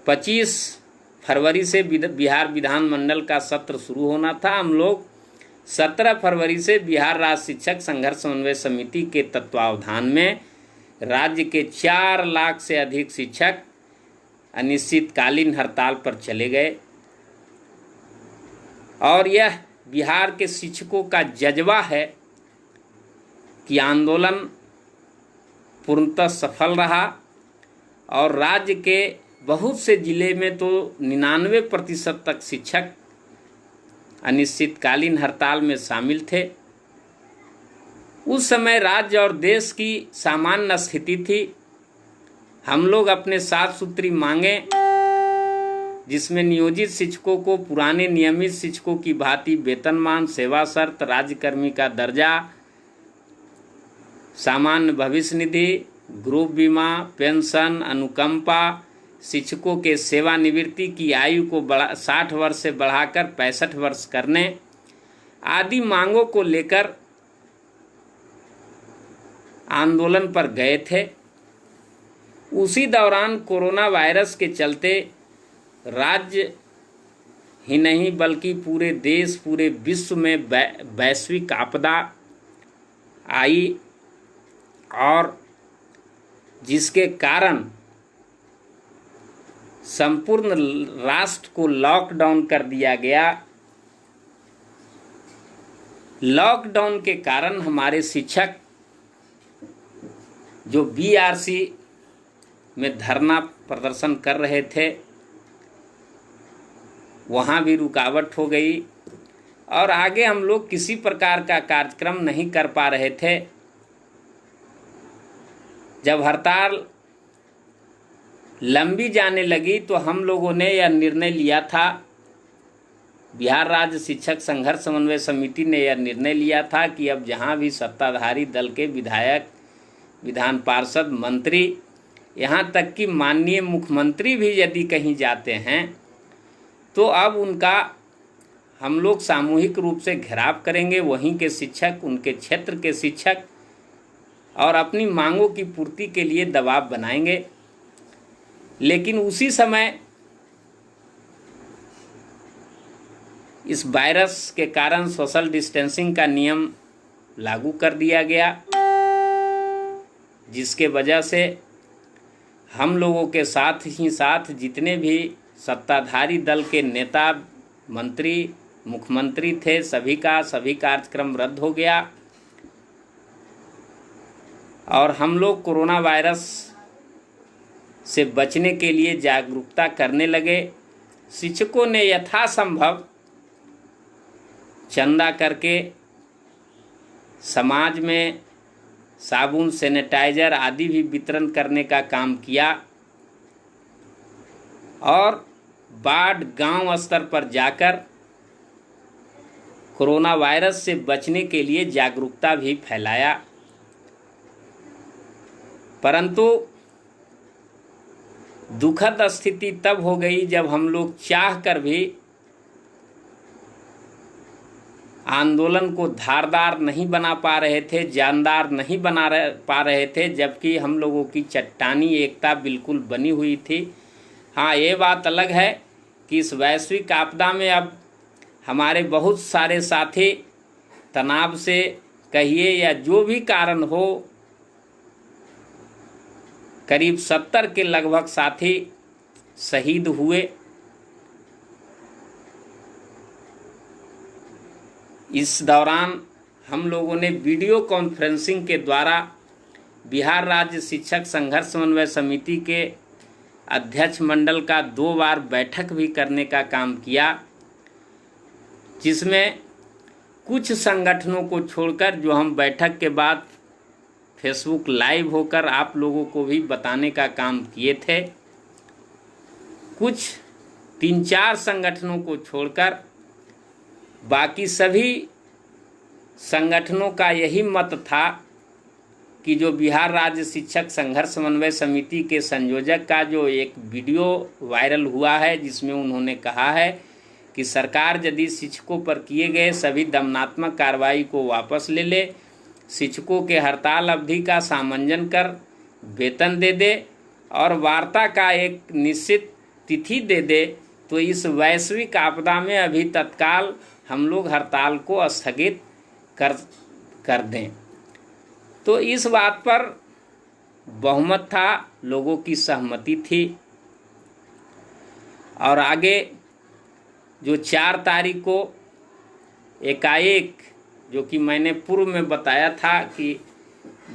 25 फरवरी से बिहार विधानमंडल का सत्र शुरू होना था। हम लोग 17 फरवरी से बिहार राज्य शिक्षक संघर्ष समन्वय समिति के तत्वावधान में राज्य के 4 लाख से अधिक शिक्षक अनिश्चितकालीन हड़ताल पर चले गए और यह बिहार के शिक्षकों का जज्बा है कि आंदोलन पूर्णतः सफल रहा और राज्य के बहुत से जिले में तो 99% तक शिक्षक अनिश्चितकालीन हड़ताल में शामिल थे। उस समय राज्य और देश की सामान्य स्थिति थी। हम लोग अपने 7 सूत्री मांगे, जिसमें नियोजित शिक्षकों को पुराने नियमित शिक्षकों की भांति वेतनमान, सेवा शर्त, राज्यकर्मी का दर्जा, सामान्य भविष्य निधि, ग्रुप बीमा, पेंशन, अनुकंपा, शिक्षकों के सेवानिवृत्ति की आयु को 60 वर्ष से बढ़ाकर 65 वर्ष करने आदि मांगों को लेकर आंदोलन पर गए थे। उसी दौरान कोरोना वायरस के चलते राज्य ही नहीं बल्कि पूरे देश, पूरे विश्व में वैश्विक आपदा आई और जिसके कारण संपूर्ण राष्ट्र को लॉकडाउन कर दिया गया। लॉकडाउन के कारण हमारे शिक्षक जो बीआरसी में धरना प्रदर्शन कर रहे थे वहाँ भी रुकावट हो गई और आगे हम लोग किसी प्रकार का कार्यक्रम नहीं कर पा रहे थे। जब हड़ताल लंबी जाने लगी तो हम लोगों ने यह निर्णय लिया था, बिहार राज्य शिक्षक संघर्ष समन्वय समिति ने यह निर्णय लिया था कि अब जहाँ भी सत्ताधारी दल के विधायक, विधान पार्षद, मंत्री, यहाँ तक कि माननीय मुख्यमंत्री भी यदि कहीं जाते हैं तो अब उनका हम लोग सामूहिक रूप से घेराव करेंगे, वहीं के शिक्षक, उनके क्षेत्र के शिक्षक, और अपनी मांगों की पूर्ति के लिए दबाव बनाएंगे। लेकिन उसी समय इस वायरस के कारण सोशल डिस्टेंसिंग का नियम लागू कर दिया गया, जिसके वजह से हम लोगों के साथ ही साथ जितने भी सत्ताधारी दल के नेता, मंत्री, मुख्यमंत्री थे, सभी कार्यक्रम रद्द हो गया और हम लोग कोरोना वायरस से बचने के लिए जागरूकता करने लगे। शिक्षकों ने यथासंभव चंदा करके समाज में साबुन, सैनिटाइजर आदि भी वितरण करने का काम किया और वार्ड, गांव स्तर पर जाकर कोरोना वायरस से बचने के लिए जागरूकता भी फैलाया। परंतु दुखद स्थिति तब हो गई जब हम लोग चाह कर भी आंदोलन को धारदार नहीं बना पा रहे थे, जानदार नहीं पा रहे थे, जबकि हम लोगों की चट्टानी एकता बिल्कुल बनी हुई थी। हाँ, ये बात अलग है कि इस वैश्विक आपदा में अब हमारे बहुत सारे साथी तनाव से कहिए या जो भी कारण हो, करीब 70 के लगभग साथी शहीद हुए। इस दौरान हम लोगों ने वीडियो कॉन्फ्रेंसिंग के द्वारा बिहार राज्य शिक्षक संघर्ष समन्वय समिति के अध्यक्ष मंडल का 2 बार बैठक भी करने का काम किया, जिसमें कुछ संगठनों को छोड़कर जो हम बैठक के बाद फेसबुक लाइव होकर आप लोगों को भी बताने का काम किए थे, कुछ 3-4 संगठनों को छोड़कर बाकी सभी संगठनों का यही मत था कि जो बिहार राज्य शिक्षक संघर्ष समन्वय समिति के संयोजक का जो एक वीडियो वायरल हुआ है, जिसमें उन्होंने कहा है कि सरकार यदि शिक्षकों पर किए गए सभी दमनात्मक कार्रवाई को वापस ले ले, शिक्षकों के हड़ताल अवधि का सामंजन कर वेतन दे दे और वार्ता का एक निश्चित तिथि दे दे तो इस वैश्विक आपदा में अभी तत्काल हम लोग हड़ताल को स्थगित कर दें। तो इस बात पर बहुमत था, लोगों की सहमति थी। और आगे जो 4 तारीख को एकाएक, जो कि मैंने पूर्व में बताया था कि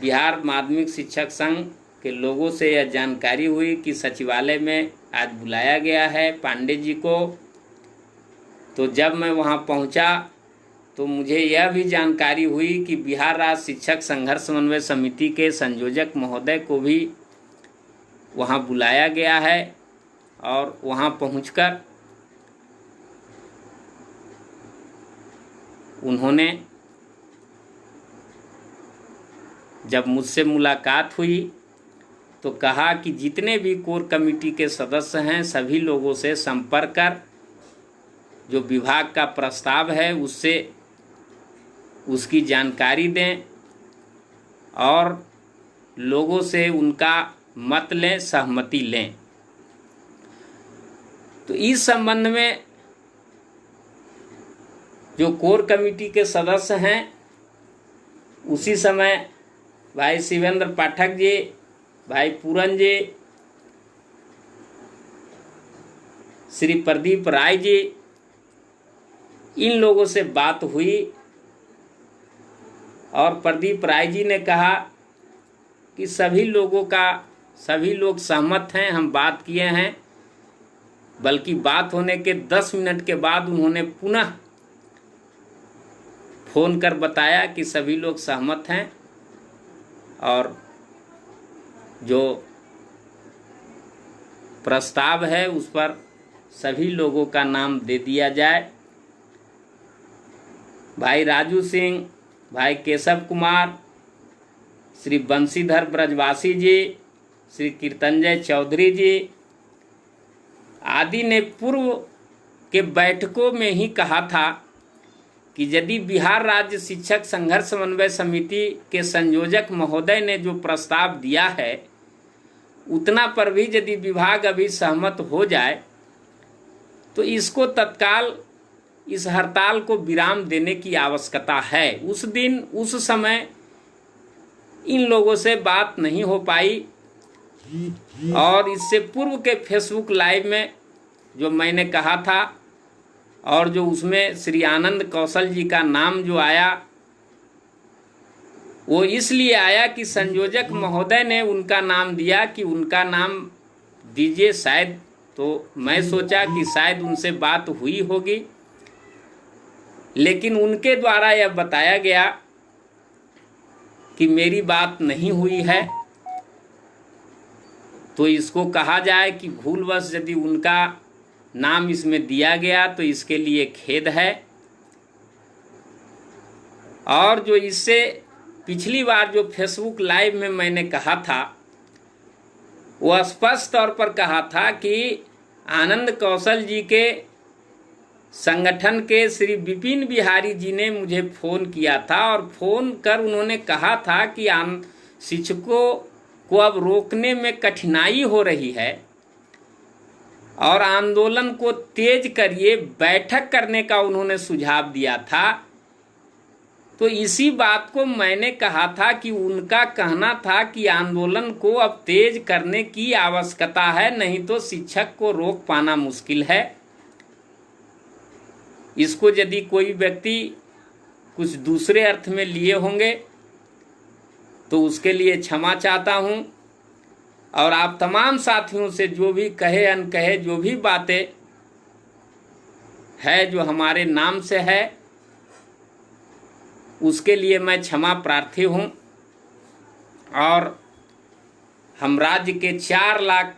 बिहार माध्यमिक शिक्षक संघ के लोगों से यह जानकारी हुई कि सचिवालय में आज बुलाया गया है पांडे जी को। तो जब मैं वहां पहुंचा तो मुझे यह भी जानकारी हुई कि बिहार राज्य शिक्षक संघर्ष समन्वय समिति के संयोजक महोदय को भी वहां बुलाया गया है। और वहां पहुंचकर उन्होंने जब मुझसे मुलाकात हुई तो कहा कि जितने भी कोर कमेटी के सदस्य हैं सभी लोगों से संपर्क कर जो विभाग का प्रस्ताव है उससे उसकी जानकारी दें और लोगों से उनका मत लें, सहमति लें। तो इस संबंध में जो कोर कमेटी के सदस्य हैं उसी समय भाई शिवेंद्र पाठक जी, भाई पूरन जी, श्री प्रदीप राय जी, इन लोगों से बात हुई। और प्रदीप राय जी ने कहा कि सभी लोग सहमत हैं, हम बात किए हैं। बल्कि बात होने के 10 मिनट के बाद उन्होंने पुनः फोन कर बताया कि सभी लोग सहमत हैं और जो प्रस्ताव है उस पर सभी लोगों का नाम दे दिया जाए। भाई राजू सिंह, भाई केशव कुमार, श्री बंशीधर ब्रजवासी जी, श्री कीर्तनजय चौधरी जी आदि ने पूर्व के बैठकों में ही कहा था कि यदि बिहार राज्य शिक्षक संघर्ष समन्वय समिति के संयोजक महोदय ने जो प्रस्ताव दिया है उतना पर भी यदि विभाग अभी सहमत हो जाए तो इसको तत्काल इस हड़ताल को विराम देने की आवश्यकता है। उस दिन उस समय इन लोगों से बात नहीं हो पाई और इससे पूर्व के फेसबुक लाइव में जो मैंने कहा था और जो उसमें श्री आनंद कौशल जी का नाम जो आया वो इसलिए आया कि संयोजक महोदय ने उनका नाम दिया कि उनका नाम दीजिए शायद। तो मैं सोचा कि शायद उनसे बात हुई होगी, लेकिन उनके द्वारा यह बताया गया कि मेरी बात नहीं हुई है। तो इसको कहा जाए कि भूलवश यदि उनका नाम इसमें दिया गया तो इसके लिए खेद है। और जो इससे पिछली बार जो फेसबुक लाइव में मैंने कहा था वो स्पष्ट तौर पर कहा था कि आनंद कौशल जी के संगठन के श्री विपिन बिहारी जी ने मुझे फ़ोन किया था और फ़ोन कर उन्होंने कहा था कि शिक्षकों को अब रोकने में कठिनाई हो रही है और आंदोलन को तेज करिए, बैठक करने का उन्होंने सुझाव दिया था। तो इसी बात को मैंने कहा था कि उनका कहना था कि आंदोलन को अब तेज करने की आवश्यकता है, नहीं तो शिक्षक को रोक पाना मुश्किल है। इसको यदि कोई व्यक्ति कुछ दूसरे अर्थ में लिए होंगे तो उसके लिए क्षमा चाहता हूं। और आप तमाम साथियों से जो भी कहे अनकहे जो भी बातें है जो हमारे नाम से है उसके लिए मैं क्षमा प्रार्थी हूं। और हम राज्य के 4 लाख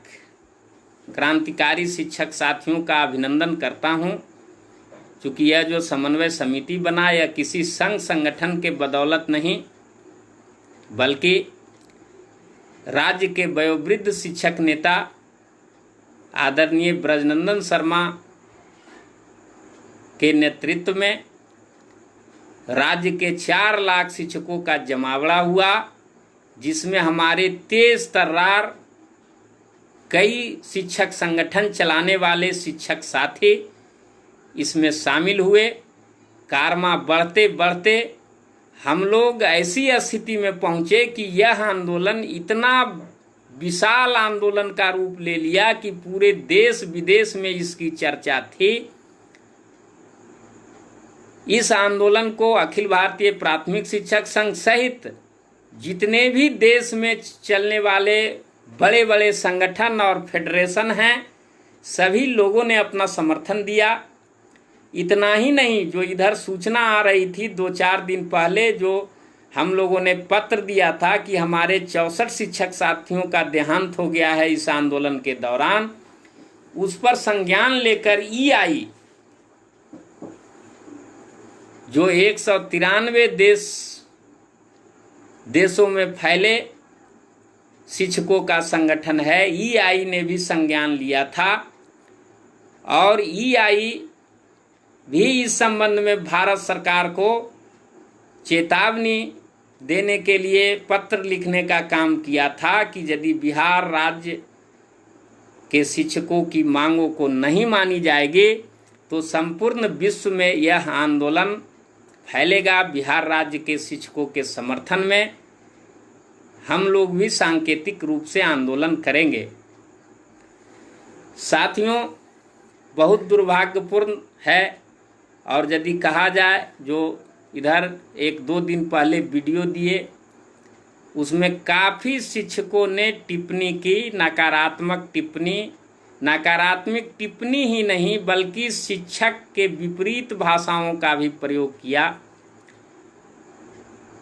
क्रांतिकारी शिक्षक साथियों का अभिनंदन करता हूं, क्योंकि यह जो समन्वय समिति बना यह किसी संघ संगठन के बदौलत नहीं बल्कि राज्य के वयोवृद्ध शिक्षक नेता आदरणीय ब्रजनंदन शर्मा के नेतृत्व में राज्य के 4 लाख शिक्षकों का जमावड़ा हुआ, जिसमें हमारे तेज तर्रार कई शिक्षक संगठन चलाने वाले शिक्षक साथी इसमें शामिल हुए। कारवां बढ़ते बढ़ते हम लोग ऐसी स्थिति में पहुंचे कि यह आंदोलन इतना विशाल आंदोलन का रूप ले लिया कि पूरे देश विदेश में इसकी चर्चा थी। इस आंदोलन को अखिल भारतीय प्राथमिक शिक्षक संघ सहित जितने भी देश में चलने वाले बड़े बड़े संगठन और फेडरेशन हैं, सभी लोगों ने अपना समर्थन दिया। इतना ही नहीं, जो इधर सूचना आ रही थी 2-4 दिन पहले, जो हम लोगों ने पत्र दिया था कि हमारे 64 शिक्षक साथियों का देहांत हो गया है इस आंदोलन के दौरान, उस पर संज्ञान लेकर EI जो 193 देशों में फैले शिक्षकों का संगठन है, EI ने भी संज्ञान लिया था। और EI भी इस संबंध में भारत सरकार को चेतावनी देने के लिए पत्र लिखने का काम किया था कि यदि बिहार राज्य के शिक्षकों की मांगों को नहीं मानी जाएगी तो संपूर्ण विश्व में यह आंदोलन फैलेगा। बिहार राज्य के शिक्षकों के समर्थन में हम लोग भी सांकेतिक रूप से आंदोलन करेंगे। साथियों, बहुत दुर्भाग्यपूर्ण है, और यदि कहा जाए, जो इधर 1-2 दिन पहले वीडियो दिए, उसमें काफ़ी शिक्षकों ने टिप्पणी की, नकारात्मक टिप्पणी ही नहीं बल्कि शिक्षक के विपरीत भाषाओं का भी प्रयोग किया।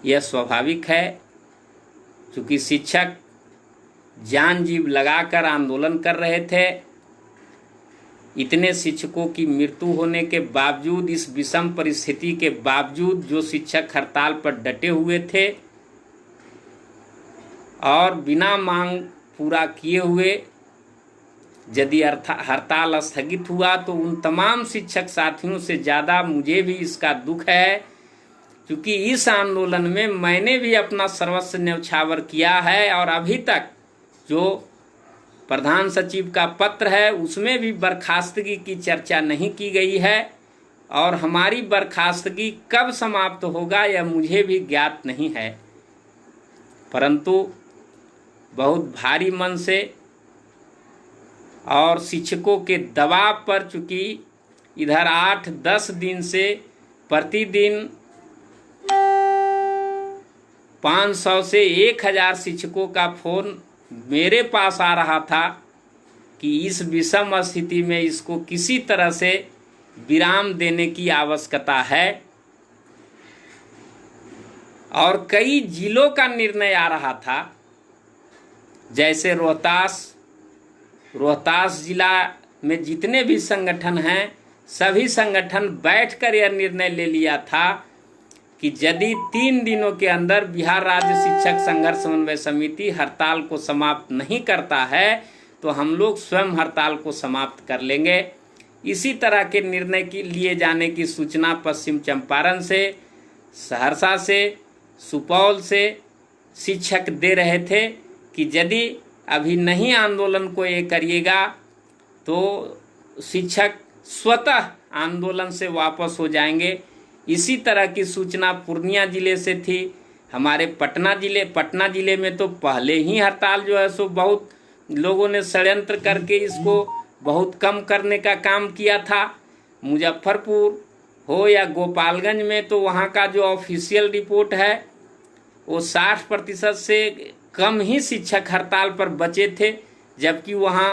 यह स्वाभाविक है, क्योंकि शिक्षक जान जीव लगाकर आंदोलन कर रहे थे। इतने शिक्षकों की मृत्यु होने के बावजूद, इस विषम परिस्थिति के बावजूद जो शिक्षक हड़ताल पर डटे हुए थे और बिना मांग पूरा किए हुए यदि हड़ताल स्थगित हुआ, तो उन तमाम शिक्षक साथियों से ज़्यादा मुझे भी इसका दुख है, क्योंकि इस आंदोलन में मैंने भी अपना सर्वस्व न्यौछावर किया है। और अभी तक जो प्रधान सचिव का पत्र है उसमें भी बर्खास्तगी की चर्चा नहीं की गई है, और हमारी बर्खास्तगी कब समाप्त होगा यह मुझे भी ज्ञात नहीं है। परंतु बहुत भारी मन से और शिक्षकों के दबाव पर, चूँकि इधर 8-10 दिन से प्रतिदिन 500 से 1000 शिक्षकों का फोन मेरे पास आ रहा था कि इस विषम स्थिति में इसको किसी तरह से विराम देने की आवश्यकता है। और कई जिलों का निर्णय आ रहा था, जैसे रोहतास जिला में जितने भी संगठन हैं, सभी संगठन बैठकर यह निर्णय ले लिया था कि यदि 3 दिनों के अंदर बिहार राज्य शिक्षक संघर्ष समन्वय समिति हड़ताल को समाप्त नहीं करता है तो हम लोग स्वयं हड़ताल को समाप्त कर लेंगे। इसी तरह के निर्णय की लिए जाने की सूचना पश्चिम चंपारण से, सहरसा से, सुपौल से शिक्षक दे रहे थे कि यदि अभी नहीं आंदोलन को ये करिएगा तो शिक्षक स्वतः आंदोलन से वापस हो जाएंगे। इसी तरह की सूचना पूर्णिया जिले से थी। हमारे पटना जिले में तो पहले ही हड़ताल जो है सो बहुत लोगों ने षड्यंत्र करके इसको बहुत कम करने का काम किया था। मुजफ्फरपुर हो या गोपालगंज में तो वहाँ का जो ऑफिशियल रिपोर्ट है वो 60% से कम ही शिक्षक हड़ताल पर बचे थे, जबकि वहाँ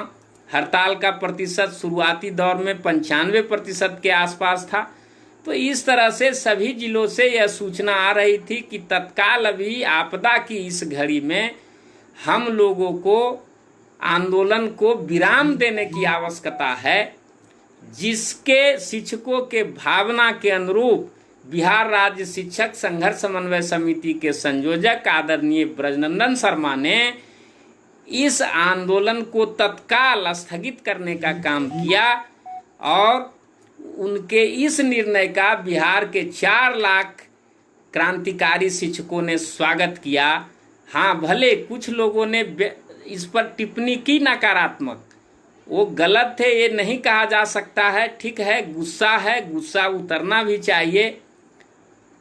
हड़ताल का प्रतिशत शुरुआती दौर में 95% के आसपास था। तो इस तरह से सभी जिलों से यह सूचना आ रही थी कि तत्काल अभी आपदा की इस घड़ी में हम लोगों को आंदोलन को विराम देने की आवश्यकता है, जिसके शिक्षकों के भावना के अनुरूप बिहार राज्य शिक्षक संघर्ष समन्वय समिति के संयोजक आदरणीय ब्रजनंदन शर्मा ने इस आंदोलन को तत्काल स्थगित करने का काम किया। और उनके इस निर्णय का बिहार के 4 लाख क्रांतिकारी शिक्षकों ने स्वागत किया। हाँ, भले कुछ लोगों ने इस पर टिप्पणी की नकारात्मक, वो गलत थे ये नहीं कहा जा सकता है। ठीक है, गुस्सा उतरना भी चाहिए।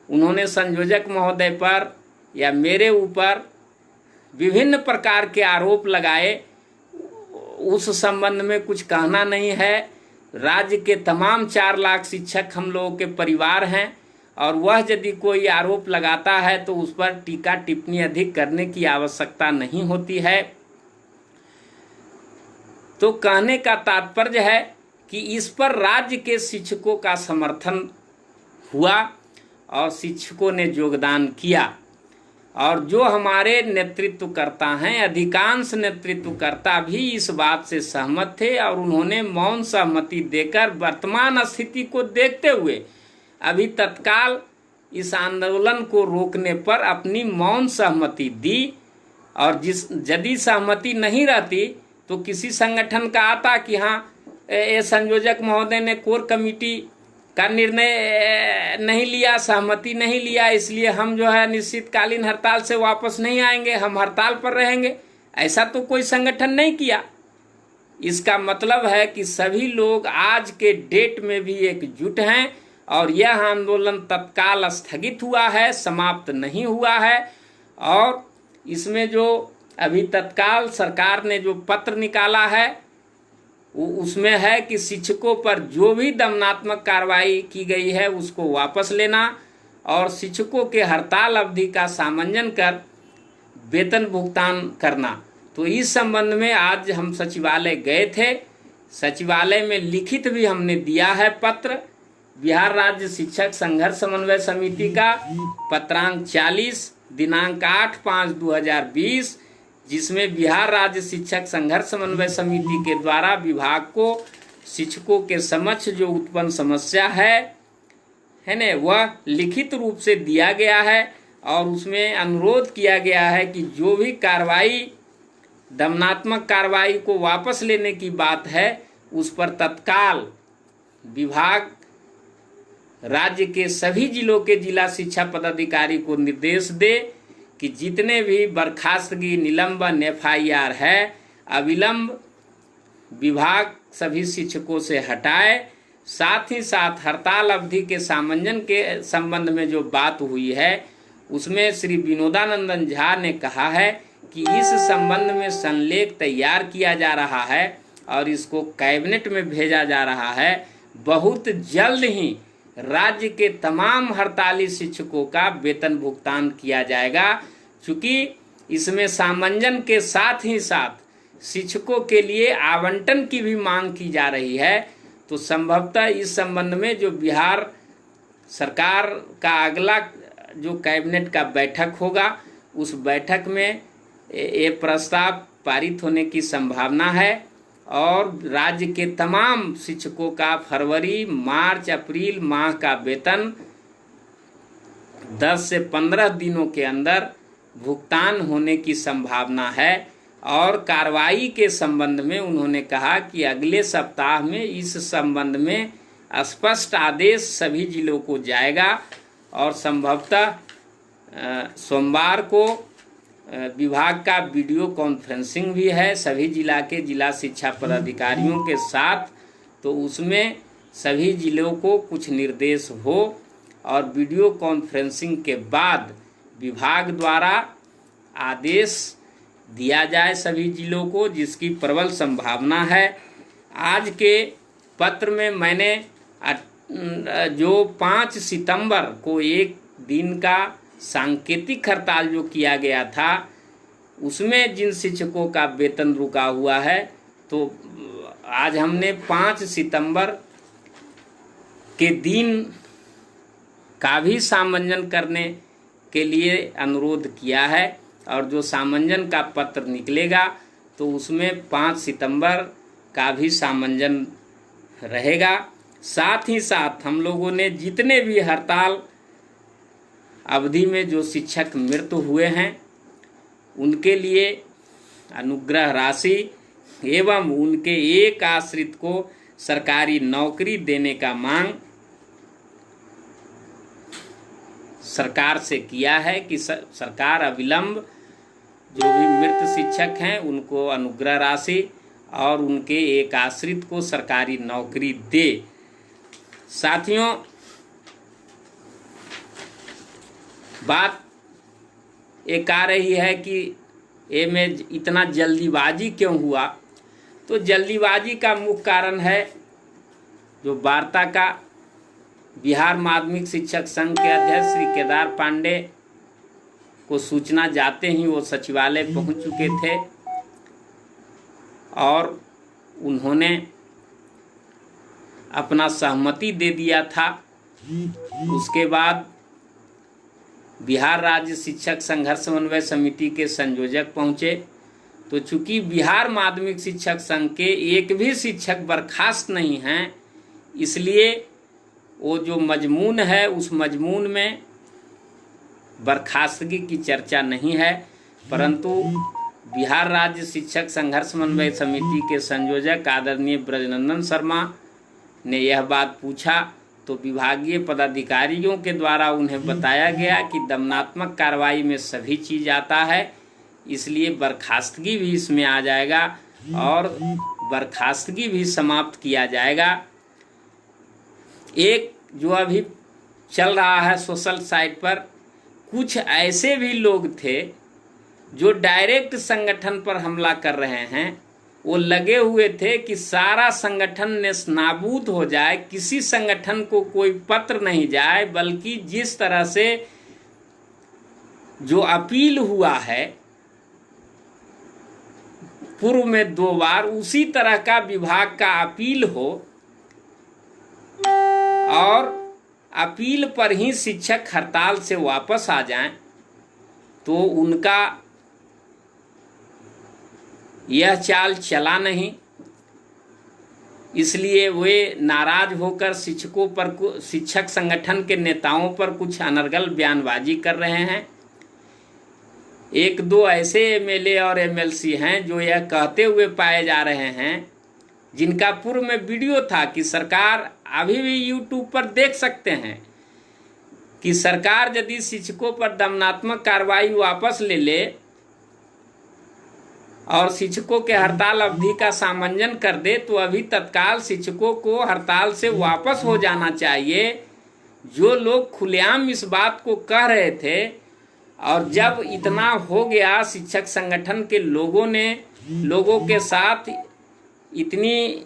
उन्होंने संयोजक महोदय पर या मेरे ऊपर विभिन्न प्रकार के आरोप लगाए, उस संबंध में कुछ कहना नहीं है। राज्य के तमाम 4 लाख शिक्षक हम लोगों के परिवार हैं, और वह यदि कोई आरोप लगाता है तो उस पर टीका टिप्पणी अधिक करने की आवश्यकता नहीं होती है। तो कहने का तात्पर्य है कि इस पर राज्य के शिक्षकों का समर्थन हुआ और शिक्षकों ने योगदान किया, और जो हमारे नेतृत्वकर्ता हैं, अधिकांश नेतृत्वकर्ता भी इस बात से सहमत थे, और उन्होंने मौन सहमति देकर वर्तमान स्थिति को देखते हुए अभी तत्काल इस आंदोलन को रोकने पर अपनी मौन सहमति दी। और यदि सहमति नहीं रहती तो किसी संगठन का आता कि हाँ, ये संयोजक महोदय ने कोर कमेटी का निर्णय नहीं लिया, सहमति नहीं लिया, इसलिए हम जो है निश्चितकालीन हड़ताल से वापस नहीं आएंगे, हम हड़ताल पर रहेंगे। ऐसा तो कोई संगठन नहीं किया। इसका मतलब है कि सभी लोग आज के डेट में भी एकजुट हैं, और यह आंदोलन तत्काल स्थगित हुआ है, समाप्त नहीं हुआ है। और इसमें जो अभी तत्काल सरकार ने जो पत्र निकाला है उसमें है कि शिक्षकों पर जो भी दमनात्मक कार्रवाई की गई है उसको वापस लेना, और शिक्षकों के हड़ताल अवधि का सामंजन कर वेतन भुगतान करना। तो इस संबंध में आज हम सचिवालय गए थे। सचिवालय में लिखित भी हमने दिया है पत्र, बिहार राज्य शिक्षक संघर्ष समन्वय समिति का पत्रांक 40 दिनांक 8/5/2020, जिसमें बिहार राज्य शिक्षक संघर्ष समन्वय समिति के द्वारा विभाग को शिक्षकों के समक्ष जो उत्पन्न समस्या है न, वह लिखित रूप से दिया गया है, और उसमें अनुरोध किया गया है कि जो भी कार्रवाई, दमनात्मक कार्रवाई को वापस लेने की बात है, उस पर तत्काल विभाग राज्य के सभी जिलों के जिला शिक्षा पदाधिकारी को निर्देश दे कि जितने भी बर्खास्तगी, निलंबन, FIR है, अविलंब विभाग सभी शिक्षकों से हटाए। साथ ही साथ हड़ताल अवधि के सामंजन के संबंध में जो बात हुई है उसमें श्री विनोदानंदन झा ने कहा है कि इस संबंध में संलेख तैयार किया जा रहा है और इसको कैबिनेट में भेजा जा रहा है। बहुत जल्द ही राज्य के तमाम हड़ताली शिक्षकों का वेतन भुगतान किया जाएगा। चूँकि इसमें सामंजन के साथ ही साथ शिक्षकों के लिए आवंटन की भी मांग की जा रही है, तो संभवतः इस संबंध में जो बिहार सरकार का अगला जो कैबिनेट का बैठक होगा, उस बैठक में ये प्रस्ताव पारित होने की संभावना है और राज्य के तमाम शिक्षकों का फरवरी, मार्च, अप्रैल माह का वेतन 10 से 15 दिनों के अंदर भुगतान होने की संभावना है। और कार्रवाई के संबंध में उन्होंने कहा कि अगले सप्ताह में इस संबंध में स्पष्ट आदेश सभी जिलों को जाएगा और संभवतः सोमवार को विभाग का वीडियो कॉन्फ्रेंसिंग भी है सभी जिला के जिला शिक्षा पदाधिकारियों के साथ, तो उसमें सभी जिलों को कुछ निर्देश हो और वीडियो कॉन्फ्रेंसिंग के बाद विभाग द्वारा आदेश दिया जाए सभी जिलों को, जिसकी प्रबल संभावना है। आज के पत्र में मैंने जो 5 सितंबर को एक दिन का सांकेतिक हड़ताल जो किया गया था, उसमें जिन शिक्षकों का वेतन रुका हुआ है, तो आज हमने 5 सितंबर के दिन का भी सामंजन करने के लिए अनुरोध किया है और जो सामंजन का पत्र निकलेगा तो उसमें 5 सितंबर का भी सामंजन रहेगा। साथ ही साथ हम लोगों ने जितने भी हड़ताल अवधि में जो शिक्षक मृत्यु हुए हैं उनके लिए अनुग्रह राशि एवं उनके एक आश्रित को सरकारी नौकरी देने का मांग सरकार से किया है कि सरकार अविलंब जो भी मृत शिक्षक हैं उनको अनुग्रह राशि और उनके एक आश्रित को सरकारी नौकरी दे। साथियों, बात एक आ रही है कि ये में इतना जल्दीबाजी क्यों हुआ। तो जल्दीबाजी का मुख्य कारण है जो वार्ता का बिहार माध्यमिक शिक्षक संघ के अध्यक्ष श्री केदार पांडे को सूचना जाते ही वो सचिवालय पहुंच चुके थे और उन्होंने अपना सहमति दे दिया था। उसके बाद बिहार राज्य शिक्षक संघर्ष समन्वय समिति के संयोजक पहुंचे। तो चूंकि बिहार माध्यमिक शिक्षक संघ के एक भी शिक्षक बर्खास्त नहीं हैं, इसलिए वो जो मजमून है उस मजमून में बर्खास्तगी की चर्चा नहीं है। परंतु बिहार राज्य शिक्षक संघर्ष समन्वय समिति के संयोजक आदरणीय ब्रजनंदन शर्मा ने यह बात पूछा तो विभागीय पदाधिकारियों के द्वारा उन्हें बताया गया कि दमनात्मक कार्रवाई में सभी चीज आता है, इसलिए बर्खास्तगी भी इसमें आ जाएगा और बर्खास्तगी भी समाप्त किया जाएगा। एक जो अभी चल रहा है सोशल साइट पर, कुछ ऐसे भी लोग थे जो डायरेक्ट संगठन पर हमला कर रहे हैं। वो लगे हुए थे कि सारा संगठन नेस्तनाबूद हो जाए, किसी संगठन को कोई पत्र नहीं जाए, बल्कि जिस तरह से जो अपील हुआ है पूर्व में 2 बार, उसी तरह का विभाग का अपील हो और अपील पर ही शिक्षक हड़ताल से वापस आ जाएं। तो उनका यह चाल चला नहीं, इसलिए वे नाराज होकर शिक्षकों पर, शिक्षक संगठन के नेताओं पर कुछ अनर्गल बयानबाजी कर रहे हैं। 1-2 ऐसे एमएलए और एमएलसी हैं जो यह कहते हुए पाए जा रहे हैं, जिनका पूर्व में वीडियो था कि सरकार, अभी भी यूट्यूब पर देख सकते हैं कि सरकार यदि शिक्षकों पर दमनात्मक कार्रवाई वापस ले ले और शिक्षकों के हड़ताल अवधि का सामंजन कर दे तो अभी तत्काल शिक्षकों को हड़ताल से वापस हो जाना चाहिए। जो लोग खुलेआम इस बात को कह रहे थे और जब इतना हो गया, शिक्षक संगठन के लोगों के साथ इतनी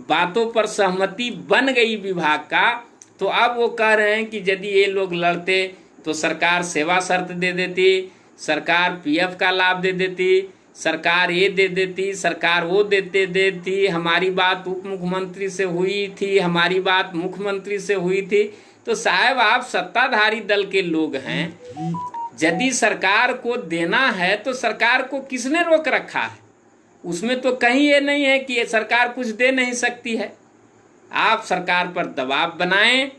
बातों पर सहमति बन गई विभाग का, तो अब वो कह रहे हैं कि यदि ये लोग लड़ते तो सरकार सेवा शर्त दे देती, सरकार पीएफ का लाभ दे देती, सरकार ये दे देती, सरकार वो देती, हमारी बात उप मुख्यमंत्री से हुई थी, हमारी बात मुख्यमंत्री से हुई थी। तो साहब, आप सत्ताधारी दल के लोग हैं, यदि सरकार को देना है तो सरकार को किसने रोक रखा है? उसमें तो कहीं ये नहीं है कि ये सरकार कुछ दे नहीं सकती है। आप सरकार पर दबाव बनाएं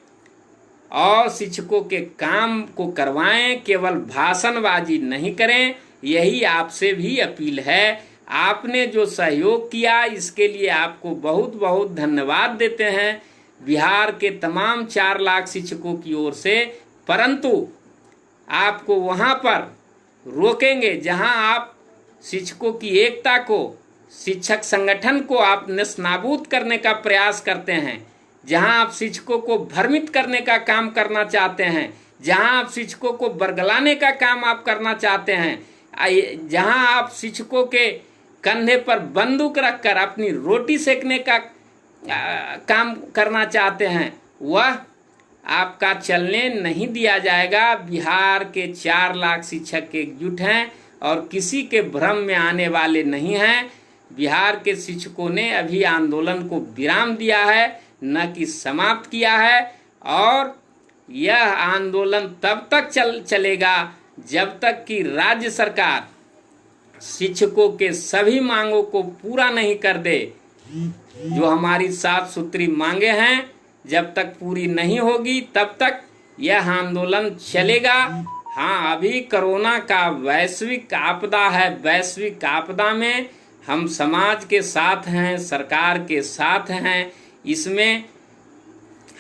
और शिक्षकों के काम को करवाएं, केवल भाषणबाजी नहीं करें। यही आपसे भी अपील है। आपने जो सहयोग किया इसके लिए आपको बहुत बहुत धन्यवाद देते हैं बिहार के तमाम 4 लाख शिक्षकों की ओर से। परंतु आपको वहां पर रोकेंगे जहां आप शिक्षकों की एकता को, शिक्षक संगठन को आप नेस्तनाबूद करने का प्रयास करते हैं, जहां आप शिक्षकों को भ्रमित करने का काम करना चाहते हैं, जहां आप शिक्षकों को बरगलाने का काम आप करना चाहते हैं, जहां आप शिक्षकों के कंधे पर बंदूक रखकर अपनी रोटी सेकने का काम करना चाहते हैं, वह आपका चलने नहीं दिया जाएगा। बिहार के 4 लाख शिक्षक एकजुट हैं और किसी के भ्रम में आने वाले नहीं हैं। बिहार के शिक्षकों ने अभी आंदोलन को विराम दिया है, न कि समाप्त किया है, और यह आंदोलन तब तक चलेगा जब तक कि राज्य सरकार शिक्षकों के सभी मांगों को पूरा नहीं कर दे। जो हमारी 7 सूत्री मांगे हैं, जब तक पूरी नहीं होगी तब तक यह आंदोलन चलेगा। हाँ, अभी कोरोना का वैश्विक आपदा है। वैश्विक आपदा में हम समाज के साथ हैं, सरकार के साथ हैं। इसमें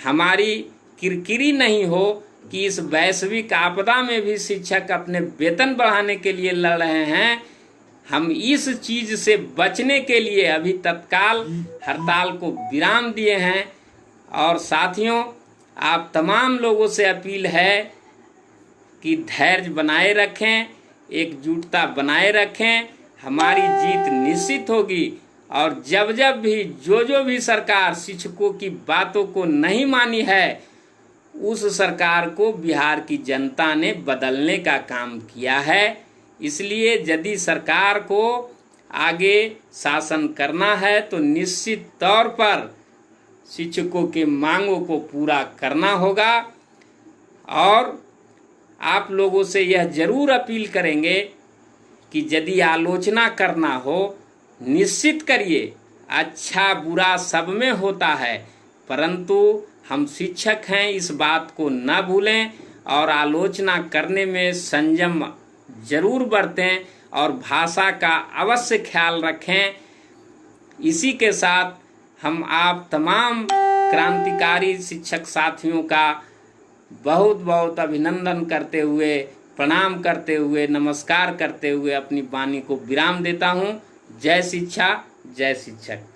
हमारी किरकिरी नहीं हो, कि इस वैश्विक आपदा में भी शिक्षक अपने वेतन बढ़ाने के लिए लड़ रहे हैं। हम इस चीज से बचने के लिए अभी तत्काल हड़ताल को विराम दिए हैं। और साथियों, आप तमाम लोगों से अपील है कि धैर्य बनाए रखें, एकजुटता बनाए रखें। हमारी जीत निश्चित होगी। और जब जब भी जो भी सरकार शिक्षकों की बातों को नहीं मानी है, उस सरकार को बिहार की जनता ने बदलने का काम किया है। इसलिए यदि सरकार को आगे शासन करना है तो निश्चित तौर पर शिक्षकों के मांगों को पूरा करना होगा। और आप लोगों से यह जरूर अपील करेंगे कि यदि आलोचना करना हो निश्चित करिए, अच्छा बुरा सब में होता है, परंतु हम शिक्षक हैं इस बात को न भूलें और आलोचना करने में संयम जरूर बरतें और भाषा का अवश्य ख्याल रखें। इसी के साथ हम आप तमाम क्रांतिकारी शिक्षक साथियों का बहुत बहुत अभिनंदन करते हुए, प्रणाम करते हुए, नमस्कार करते हुए अपनी वाणी को विराम देता हूँ। जय शिक्षा, जय शिक्षक।